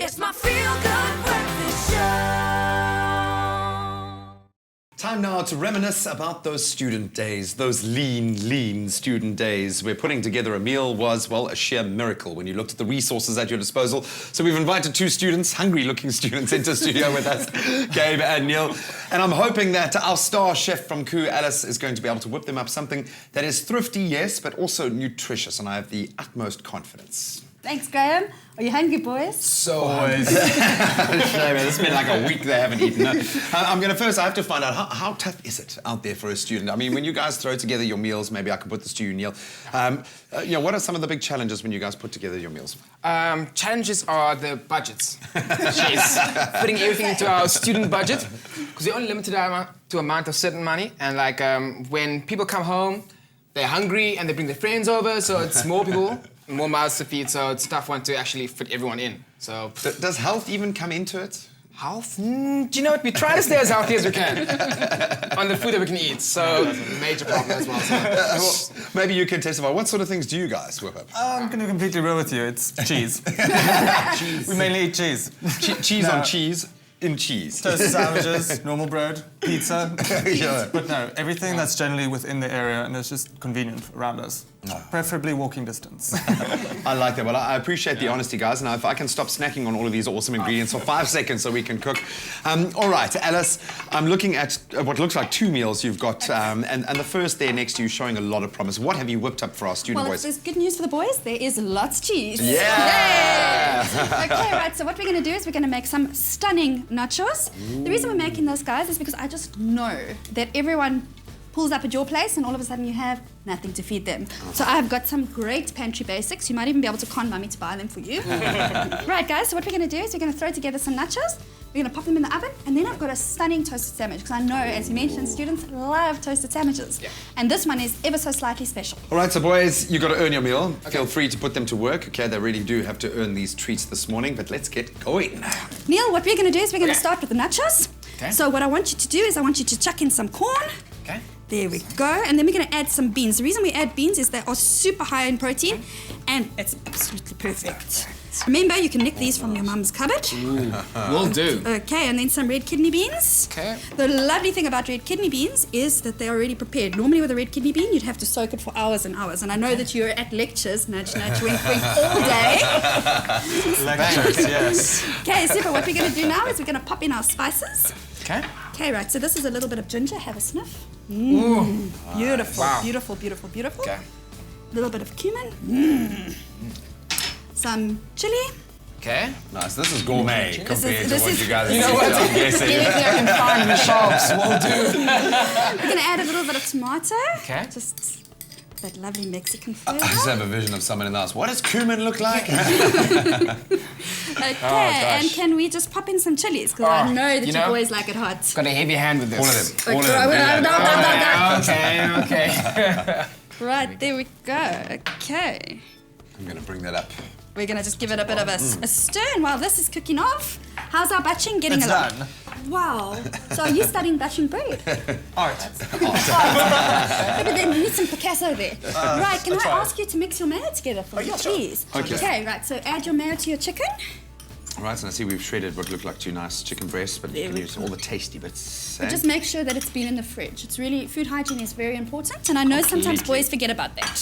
It's my feel-good breakfast show. Time now to reminisce about those student days, those lean student days where putting together a meal was, well, a sheer miracle when you looked at the resources at your disposal. So we've invited two students, hungry-looking students, into studio with us, Gabe and Neill. And I'm hoping that our star chef from Koo, Alice, is going to be able to whip them up something that is thrifty, yes, but also nutritious. And I have the utmost confidence. Thanks, Graham. Are you hungry, boys? So always. Shame, it's been like a week they haven't eaten. No. I have to find out how tough is it out there for a student? I mean, when you guys throw together your meals, maybe I can put this to you, Neill. What are some of the big challenges when you guys put together your meals? Challenges are the budgets. Jeez. Putting everything into our student budget, because we're only limited to amount of certain money, and when people come home, they're hungry and they bring their friends over, so it's more people. More mouths to feed, so it's a tough one to actually fit everyone in. So, does health even come into it? Health? Do you know what? We try to stay as healthy as we can on the food that we can eat. So that's a major problem as well. So. Maybe you can testify. What sort of things do you guys whip up? I'm going to be completely real with you. It's cheese. Cheese. We mainly eat cheese. Cheese on cheese. In cheese. Toasted sandwiches, normal bread, pizza. Yeah. But no, everything that's generally within the area and is just convenient around us. Preferably walking distance. I like that. Well, I appreciate the honesty, guys. Now, if I can stop snacking on all of these awesome ingredients for 5 seconds so we can cook. All right, Alice, I'm looking at what looks like 2 meals you've got, and the first there next to you showing a lot of promise. What have you whipped up for our student boys? Well, there's good news for the boys. There is lots of cheese. Yeah! Okay, right, so what we're going to do is we're going to make some stunning nachos. Ooh. The reason we're making those, guys, is because I just know that everyone pulls up at your place and all of a sudden you have nothing to feed them. So I've got some great pantry basics. You might even be able to con mummy to buy them for you. Right, guys, so what we're going to do is we're going to throw together some nachos. We're going to pop them in the oven, and then I've got a stunning toasted sandwich, because I know, as you mentioned, students love toasted sandwiches. Yeah. And this one is ever so slightly special. All right, so boys, you've got to earn your meal. Okay. Feel free to put them to work. Okay, they really do have to earn these treats this morning, but let's get going. Neill, what we're going to do is we're going to start with the nachos. Okay. So what I want you to do is I want you to chuck in some corn. Okay. There we go. And then we're going to add some beans. The reason we add beans is they are super high in protein, and it's absolutely perfect. Remember, you can nick these from your mum's cupboard. Will do. Okay, and then some red kidney beans. Okay. The lovely thing about red kidney beans is that they're already prepared. Normally with a red kidney bean, you'd have to soak it for hours and hours. And I know that you're at lectures, nudge, nudge, wink, wink, all day. Lectures, yes. Okay, super. What we're going to do now is we're going to pop in our spices. Okay. Okay, right. So this is a little bit of ginger. Have a sniff. Ooh. Beautiful, wow. beautiful, beautiful, beautiful. Okay. A little bit of cumin. Some chili. Okay. Nice. This is gourmet compared to what you guys are you know what? Anything I can find in the shops will do. We're going to add a little bit of tomato. Okay. Just that lovely Mexican flavor. I just have a vision of someone in the house. What does cumin look like? Okay, and can we just pop in some chilies? Because I know that you boys like it hot. Got a heavy hand with this. All of them. Okay. Right, there we go. Okay. I'm going to bring that up. We're going to just give it a bit of a stir, and while this is cooking off, how's our batching getting it's along? Done. Wow. So are you studying batching bread? Art. But then you need some Picasso there. Right, can I ask you to mix your mayo together for me, please? Okay, right, so add your mayo to your chicken. All right, and I see we've shredded what look like 2 nice chicken breasts, but you can use all the tasty bits. But just make sure that it's been in the fridge. It's really, food hygiene is very important, and I know sometimes boys forget about that.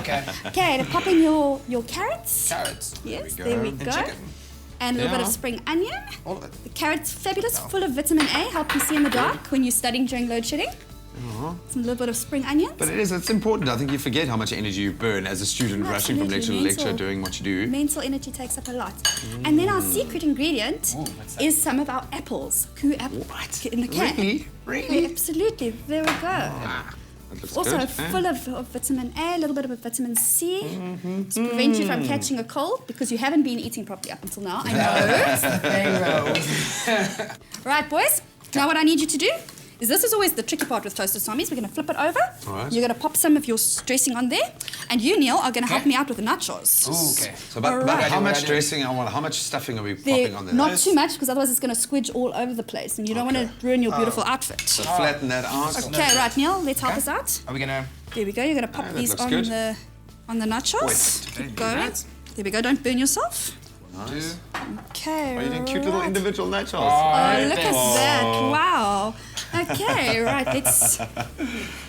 Okay. Okay, to pop in your carrots. Carrots. Yes, there we go. chicken. And a little bit of spring onion. All of it. The carrot's fabulous, full of vitamin A, help you see in the dark when you're studying during load shedding. Some little bit of spring onions. But it's important. I think you forget how much energy you burn as a student rushing from lecture to lecture doing what you do. Mental energy takes up a lot. And then our secret ingredient is some of our apples. Koo apples in the can. Really? Absolutely. There we go. Also good, full of vitamin A, a little bit of vitamin C to prevent you from catching a cold because you haven't been eating properly up until now. I know. Right, boys. Now what I need you to do is this is always the tricky part with toasted zombies. We're going to flip it over. Right. You're going to pop some of your dressing on there. And you, Neill, are going to help me out with the nachos. Ooh, okay. So about how much dressing I want, how much stuffing are we popping on there? Not too much, because otherwise it's going to squidge all over the place. And you don't want to ruin your beautiful outfit. So flatten that out. Okay, right, Neill, let's help us out. Are we going to... There we go. You're going to pop these on the nachos. Keep going. There we go. Don't burn yourself. Nice. Okay. Are you doing cute little right. individual nachos? Oh, look at that. Wow. Okay, right, let's...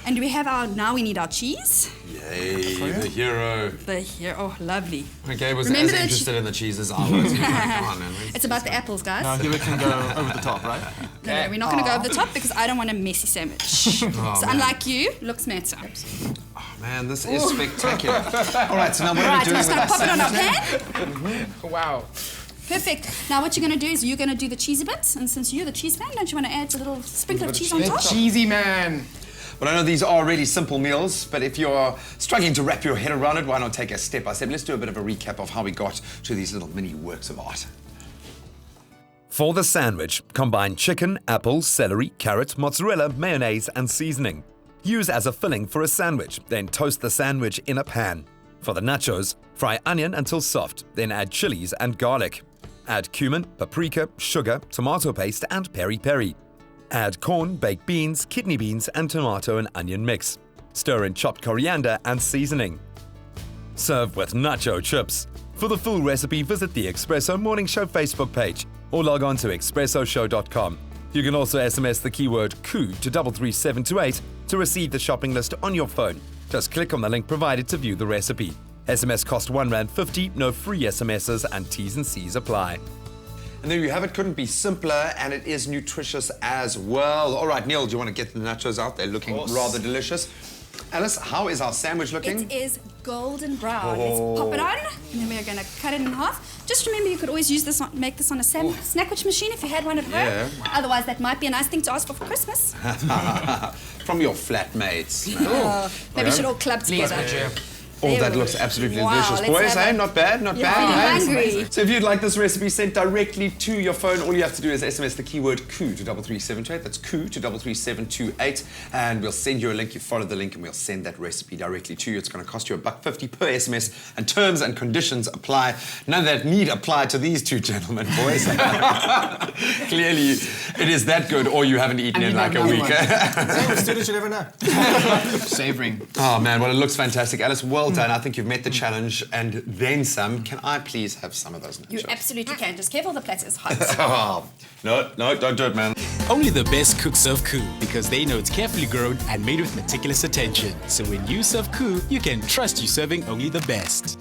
And do we have our... Now we need our cheese. Yay, the hero. The here. Oh, lovely. Okay, was Remember as the interested in the cheese as I was. Come on, man. It's about the apples, guys. Now here we can go over the top, right? No, we're not going to go over the top because I don't want a messy sandwich. So unlike you, looks matter. Oh, man, this is spectacular. All right, so now what are we Right, doing we're just with going to our pop it on our sandwich? pan. Wow. Perfect. Now what you're going to do is you're going to do the cheesy bit. And since you're the cheese fan, don't you want to add a little sprinkle of cheese on The top? cheesy man. Well, I know these are really simple meals, but if you're struggling to wrap your head around it, why not take a step by step? Let's do a bit of a recap of how we got to these little mini works of art. For the sandwich, combine chicken, apple, celery, carrot, mozzarella, mayonnaise, and seasoning. Use as a filling for a sandwich, then toast the sandwich in a pan. For the nachos, fry onion until soft, then add chilies and garlic. Add cumin, paprika, sugar, tomato paste, and peri-peri. Add corn, baked beans, kidney beans, and tomato and onion mix. Stir in chopped coriander and seasoning. Serve with nacho chips. For the full recipe, visit the Espresso Morning Show Facebook page or log on to expressoshow.com. You can also SMS the keyword KOO to 33728 to receive the shopping list on your phone. Just click on the link provided to view the recipe. SMS cost R1.50, no free SMSs, and T's and C's apply. And there you have it. Couldn't be simpler, and it is nutritious as well. All right, Neil, do you want to get the nachos out? They're looking rather delicious. Alice, how is our sandwich looking? It is golden brown. Let's pop it on, and then we're going to cut it in half. Just remember, you could always use this on, make this on a snackwich machine if you had one at home. Yeah. Otherwise, that might be a nice thing to ask for Christmas. From your flatmates. Maybe we should all club Please, together. Nacho. Oh, There that we looks go. absolutely Wow, delicious. let's Boys, have eh? a- Not bad, not You're bad. feeling eh? hungry. So if you'd like this recipe sent directly to your phone, all you have to do is SMS the keyword KOO to 33728. That's KOO to 33728. And we'll send you a link. You follow the link and we'll send that recipe directly to you. It's going to cost you $1.50 per SMS. And terms and conditions apply. None of that need apply to these two gentlemen, boys. Clearly, it is that good or you haven't eaten in like a week. Students should never know. Savoring. Oh man, well it looks fantastic. Alice, well done. I think you've met the challenge and then some. Can I please have some of those nachos? You absolutely can. Just careful, the plate is hot. Oh, no, don't do it, man. Only the best cooks serve KOO because they know it's carefully grown and made with meticulous attention. So when you serve KOO, you can trust you're serving only the best.